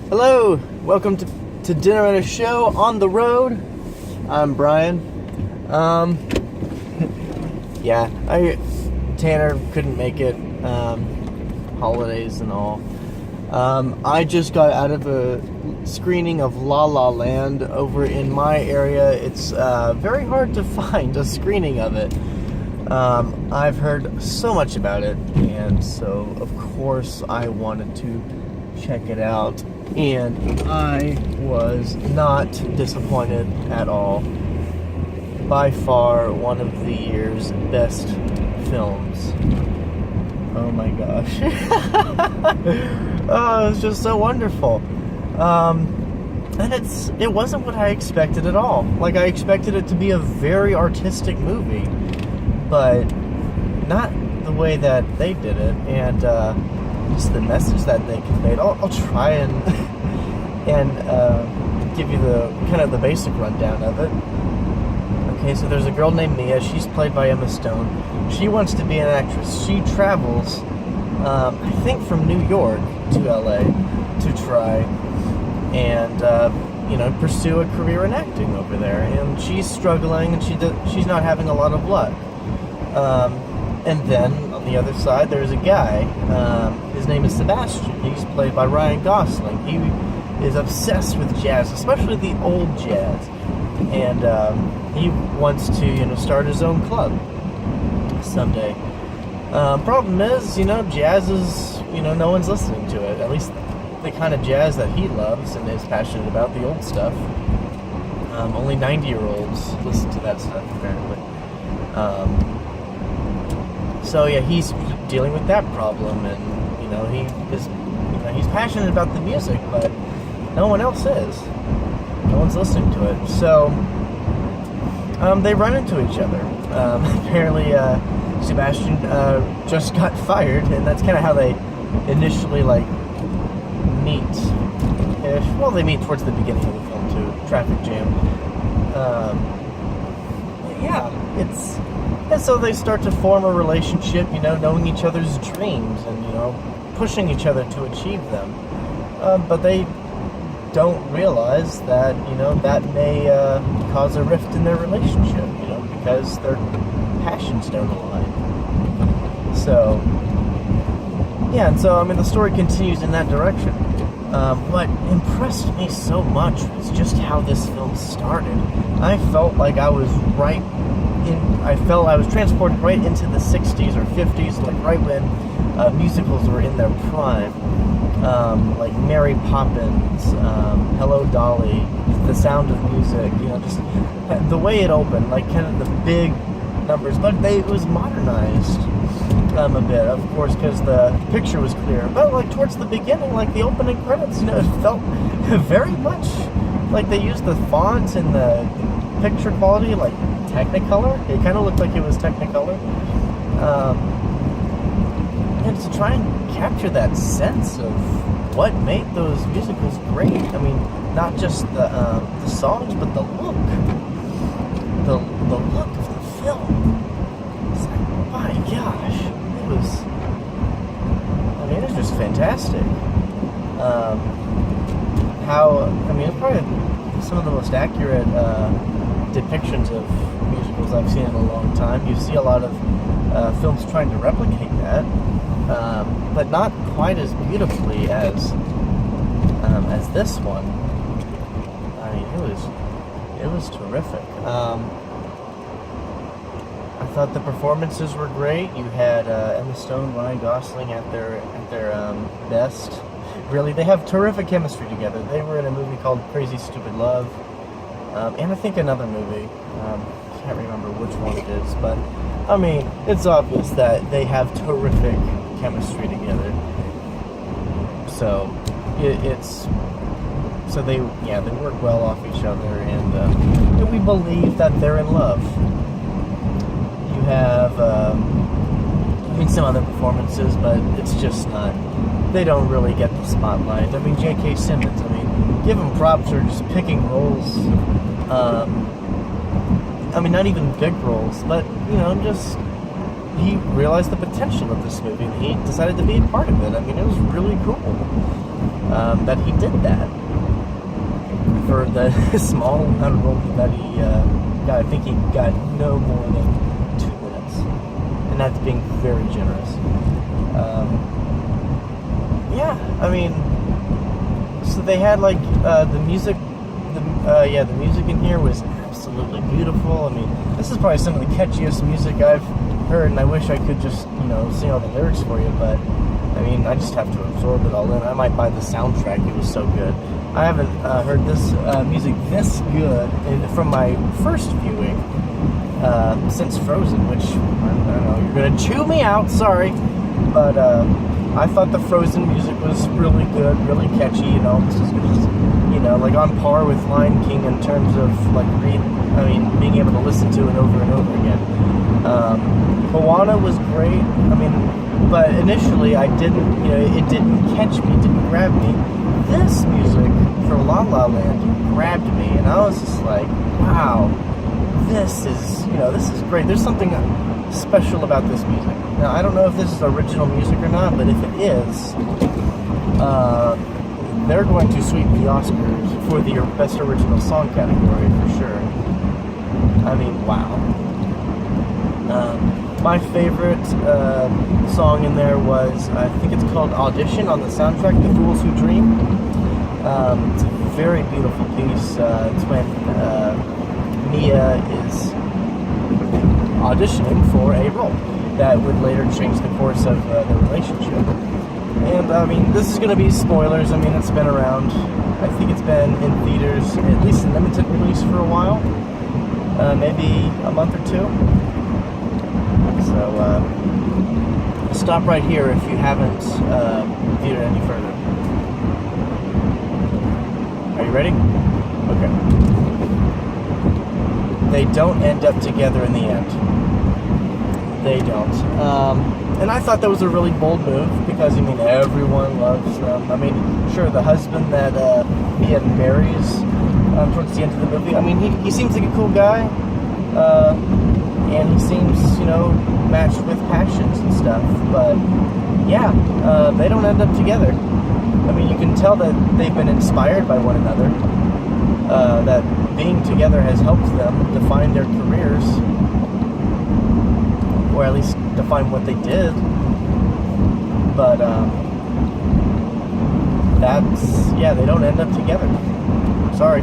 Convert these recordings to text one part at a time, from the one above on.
Hello, welcome to Dinner at a Show on the road. I'm Brian. Tanner couldn't make it, holidays and all. I just got out of a screening of La La Land over in my area. It's very hard to find a screening of it. I've heard so much about it, and so of course I wanted to check it out, and I was not disappointed at all. By far one of the year's best films. Oh my gosh. Oh, it was just so wonderful. And it wasn't what I expected at all. Like, I expected it to be a very artistic movie, but not the way that they did it, and just the message that they conveyed. I'll try and give you the kind of the basic rundown of it. Okay, so there's a girl named Mia. She's played by Emma Stone. She wants to be an actress. She travels, I think, from New York to LA to try and pursue a career in acting over there. And she's struggling, and she's not having a lot of luck. And then on the other side, there's a guy. His name is Sebastian. He's played by Ryan Gosling. He is obsessed with jazz, especially the old jazz. And he wants to, start his own club someday. Problem is, jazz is, no one's listening to it. At least the kind of jazz that he loves and is passionate about, the old stuff. Only 90-year-olds listen to that stuff, apparently. So yeah, he's dealing with that problem, and he's passionate about the music, but no one else is. No one's listening to it. So they run into each other. Apparently, Sebastian just got fired, and that's kind of how they initially meet. Well, they meet towards the beginning of the film too. Traffic jam. And so they start to form a relationship, knowing each other's dreams and, pushing each other to achieve them. But they don't realize that, that may cause a rift in their relationship, because their passions don't align. So, yeah, and so, the story continues in that direction. What impressed me so much was just how this film started. I felt like I was transported right into the 60s or 50s, like right when musicals were in their prime. Like Mary Poppins, Hello Dolly, The Sound of Music, just the way it opened, like kind of the big numbers, but it was modernized a bit, of course, because the picture was clear. But like towards the beginning, like the opening credits, it felt very much like they used the font and the picture quality like Technicolor. It kind of looked like it was Technicolor. And to try and capture that sense of what made those musicals great. Not just the songs, but the look. The look of the film. It's like, my gosh, it was just fantastic. It's probably some of the most accurate depictions of musicals I've seen in a long time. You see a lot of films trying to replicate that. But not quite as beautifully as this one. It was terrific. I thought the performances were great. You had Emma Stone, Ryan Gosling at their best. Really, they have terrific chemistry together. They were in a movie called Crazy Stupid Love, and I think another movie. Can't remember which one it is, but it's obvious that they have terrific chemistry together. So they work well off each other, and we believe that they're in love. You have some other performances, but it's just not. They don't really get the spotlight. J.K. Simmons. Give him props for just picking roles. Not even big roles, but he realized the potential of this movie, and he decided to be a part of it. It was really cool. that he did that for the small amount of role that he got. I think he got no more than 2 minutes, and that's being very generous. Yeah, I mean, so they had like the music. The music in here was absolutely beautiful. I mean, this is probably some of the catchiest music I've heard, and I wish I could just, sing all the lyrics for you, but I mean, I just have to absorb it all in. I might buy the soundtrack, it was so good. I haven't heard this music this good from my first viewing since Frozen, which, I don't know, you're gonna chew me out, sorry, but I thought the Frozen music was really good, really catchy, this is like on par with Lion King in terms of like being able to listen to it over and over again. Moana was great. I mean, but initially I didn't, it didn't catch me, it didn't grab me. This music for La La Land grabbed me, and I was just like, wow, this is great. There's something special about this music. Now, I don't know if this is original music or not, but if it is, they're going to sweep the Oscars for the Best Original Song category for sure. I mean, wow. My favorite song in there was, I think it's called Audition on the soundtrack, The Fools Who Dream. It's a very beautiful piece. It's when Mia is auditioning for a role that would later change the course of the relationship. And I mean, this is going to be spoilers. I mean, it's been around. I think it's been in theaters, at least in limited release for a while, maybe a month or two. So stop right here if you haven't viewed it any further. Are you ready? Okay. They don't end up together in the end. They don't. And I thought that was a really bold move because, everyone loves them. I mean, sure, the husband that Mia marries towards the end of the movie, he seems like a cool guy. And he seems, matched with passions and stuff. But, yeah, they don't end up together. I mean, you can tell that they've been inspired by one another. That being together has helped them define their careers. Or at least define what they did. But, they don't end up together. Sorry.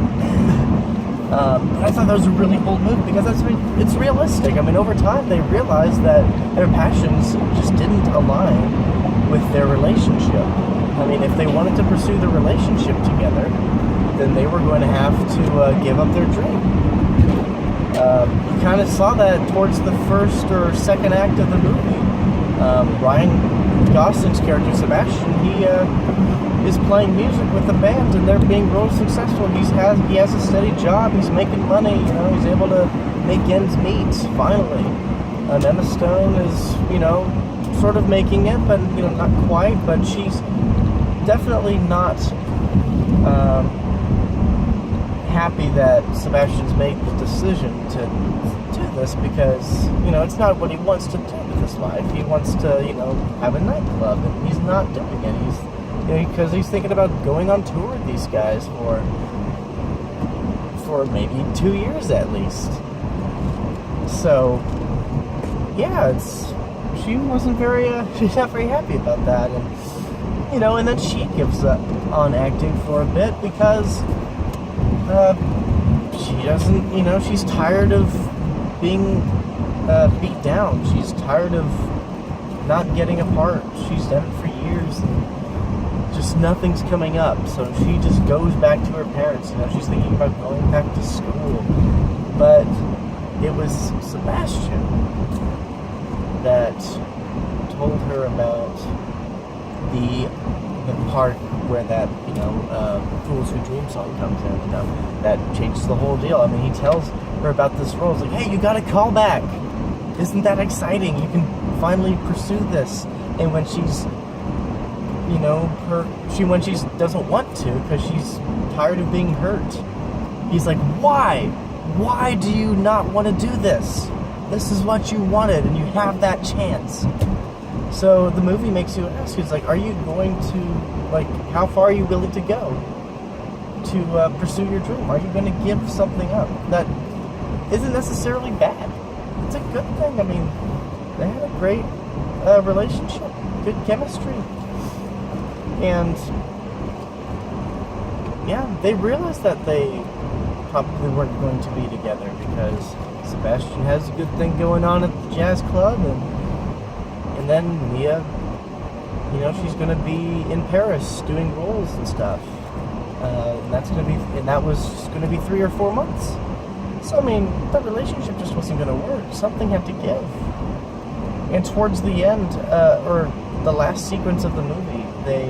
I thought that was a really bold move because it's realistic. I mean, over time they realized that their passions just didn't align with their relationship. I mean, if they wanted to pursue the relationship together, then they were going to have to give up their dream. You kind of saw that towards the first or second act of the movie. Ryan Gosling's character, Sebastian, he is playing music with the band, and they're being real successful. He has a steady job. He's making money. He's able to make ends meet. Finally, Emma Stone is, sort of making it, but not quite. But she's definitely not happy that Sebastian's made the decision to do this because it's not what he wants to do with his life. He wants to have a nightclub, and he's not doing it. Because he's thinking about going on tour with these guys for maybe 2 years at least. So, yeah, she wasn't she's not very happy about that, and and then she gives up on acting for a bit because she doesn't, she's tired of being beat down. She's tired of not getting a part. She's done it for years. Just nothing's coming up, so she just goes back to her parents. She's thinking about going back to school, but it was Sebastian that told her about the part where that "Fools Who Dream" song comes in. That changes the whole deal. I mean, he tells her about this role. He's like, "Hey, you got a call back! Isn't that exciting? You can finally pursue this." And when she's when she doesn't want to because she's tired of being hurt. He's like, why? Why do you not want to do this? This is what you wanted, and you have that chance. So the movie makes you ask, it's like, are you going to Like, how far are you willing to go to pursue your dream? Are you going to give something up that isn't necessarily bad? It's a good thing. I mean, they had a great relationship, good chemistry, and yeah, they realized that they probably weren't going to be together because Sebastian has a good thing going on at the jazz club, and then Mia, you know, she's going to be in Paris doing roles and stuff, and that was going to be 3 or 4 months. So I mean, the relationship just wasn't going to work. Something had to give. And towards the end, or the last sequence of the movie, they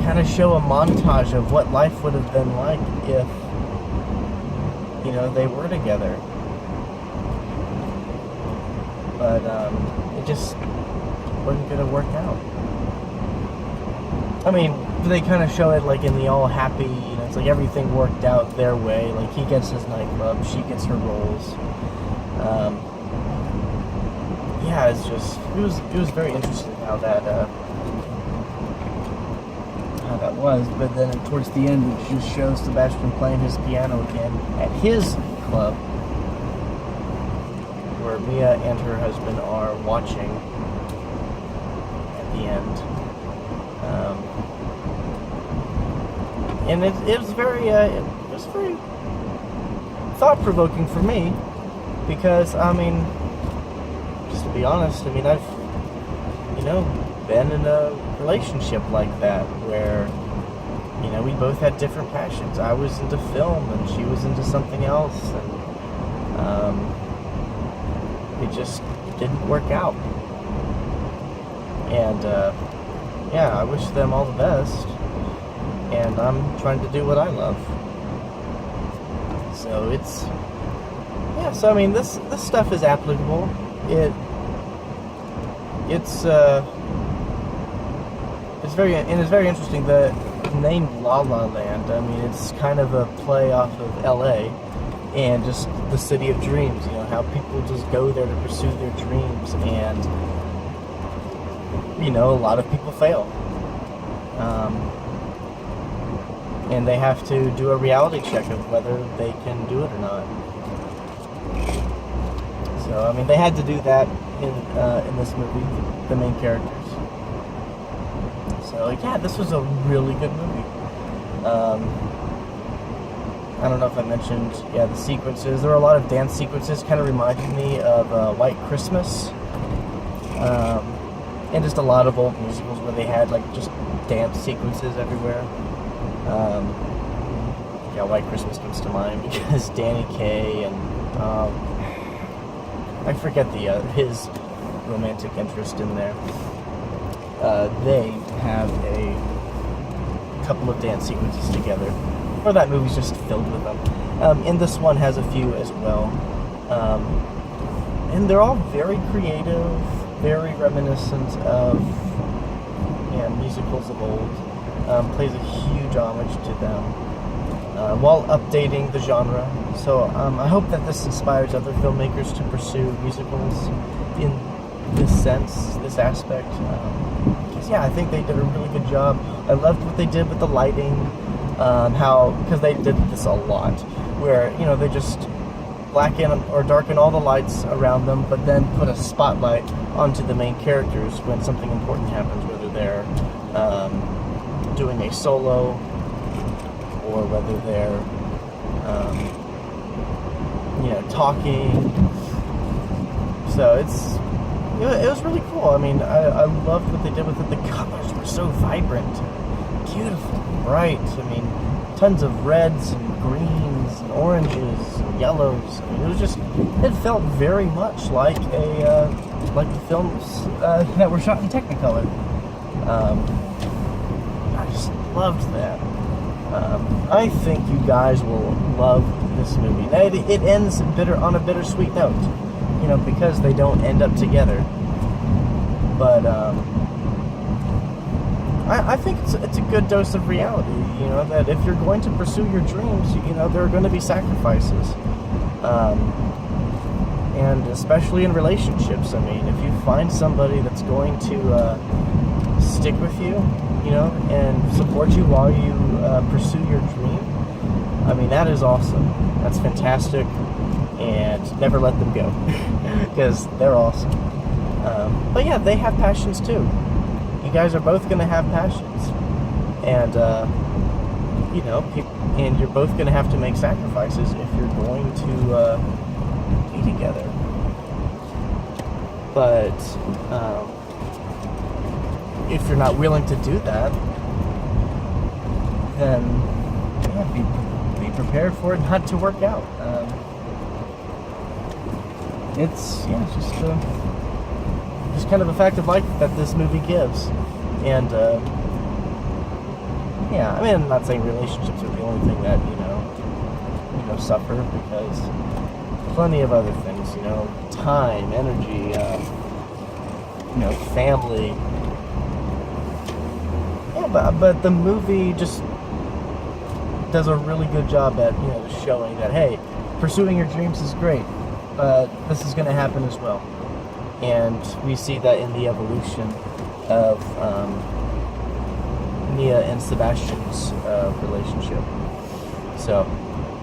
kind of show a montage of what life would have been like if, you know, they were together. But it just wasn't going to work out. I mean, they kind of show it like in the all happy, you know, it's like everything worked out their way. Like he gets his nightclub, she gets her roles. Yeah, it's just it was very interesting how that was. But then towards the end, it just shows Sebastian playing his piano again at his club, where Mia and her husband are watching at the end. And it was very thought-provoking for me, because I mean, just to be honest, I mean, I've, you know, been in a relationship like that where, you know, we both had different passions. I was into film and she was into something else, and it just didn't work out. And yeah, I wish them all the best, and I'm trying to do what I love. So it's, yeah, so I mean, this stuff is applicable. It's very interesting. The name La La Land, I mean, it's kind of a play off of LA and just the city of dreams, you know, how people just go there to pursue their dreams, and, you know, a lot of people fail. And they have to do a reality check of whether they can do it or not. So, I mean, they had to do that in this movie, the main characters. So, yeah, this was a really good movie. I don't know if I mentioned, yeah, the sequences. There were a lot of dance sequences, kind of reminded me of White Christmas. And just a lot of old musicals where they had, like, just dance sequences everywhere. Yeah, White Christmas comes to mind because Danny Kaye and I forget his romantic interest in there. They have a couple of dance sequences together, or that movie's just filled with them. And this one has a few as well. And they're all very creative, very reminiscent of, yeah, musicals of old. Plays a huge homage to them while updating the genre. So I hope that this inspires other filmmakers to pursue musicals in this sense, this aspect. Because yeah, I think they did a really good job. I loved what they did with the lighting, because they did this a lot, where, you know, they just blacken or darken all the lights around them, but then put a spotlight onto the main characters when something important happens, whether they're doing a solo, or whether they're, you know, talking. So it was really cool. I mean, I loved what they did with it. The colors were so vibrant, beautiful, bright. I mean, tons of reds and greens and oranges and yellows. I mean, it was just, it felt very much like like the films that were shot in Technicolor. I just loved that. I think you guys will love this movie. Now, it ends on a bittersweet note, you know, because they don't end up together. But I think it's a good dose of reality, you know, that if you're going to pursue your dreams, you know, there are going to be sacrifices. And especially in relationships, I mean, if you find somebody that's going to stick with you, you know, and support you while you pursue your dream. I mean, that is awesome. That's fantastic, and never let them go because they're awesome. But yeah, they have passions too. You guys are both going to have passions, and you know, and you're both going to have to make sacrifices if you're going to be together. But if you're not willing to do that, then yeah, be prepared for it not to work out. It's just kind of a fact of life that this movie gives, and yeah, I mean, I'm not saying relationships are the only thing that you know suffer, because plenty of other things, you know, time, energy, you know, family. Yeah, but the movie just does a really good job at, you know, showing that, hey, pursuing your dreams is great, but this is going to happen as well. And we see that in the evolution of Mia and Sebastian's relationship. So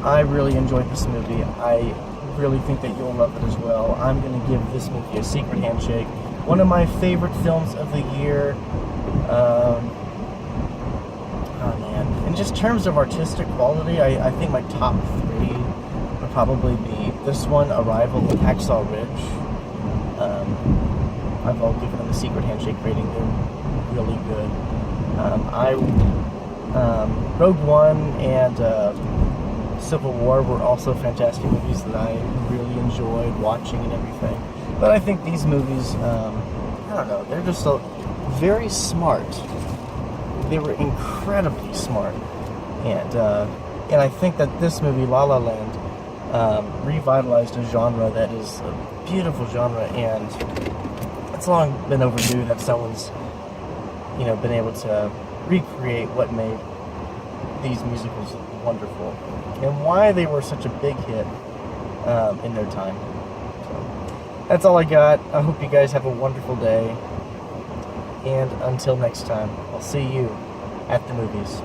I really enjoyed this movie. I really think that you'll love it as well. I'm going to give this movie a secret handshake. One of my favorite films of the year. Oh man. In just terms of artistic quality, I think my top 3 would probably be this one, Arrival, and Hacksaw Ridge. I've all given them a secret handshake rating. They're really good. Rogue One and Civil War were also fantastic movies that I really enjoyed watching and everything. But I think these movies, I don't know, they're just very smart. They were incredibly smart, and I think that this movie, La La Land, revitalized a genre that is a beautiful genre, and it's long been overdue that someone's, you know, been able to recreate what made these musicals wonderful and why they were such a big hit in their time. So that's all I got. I hope you guys have a wonderful day, and until next time, I'll see you at the movies.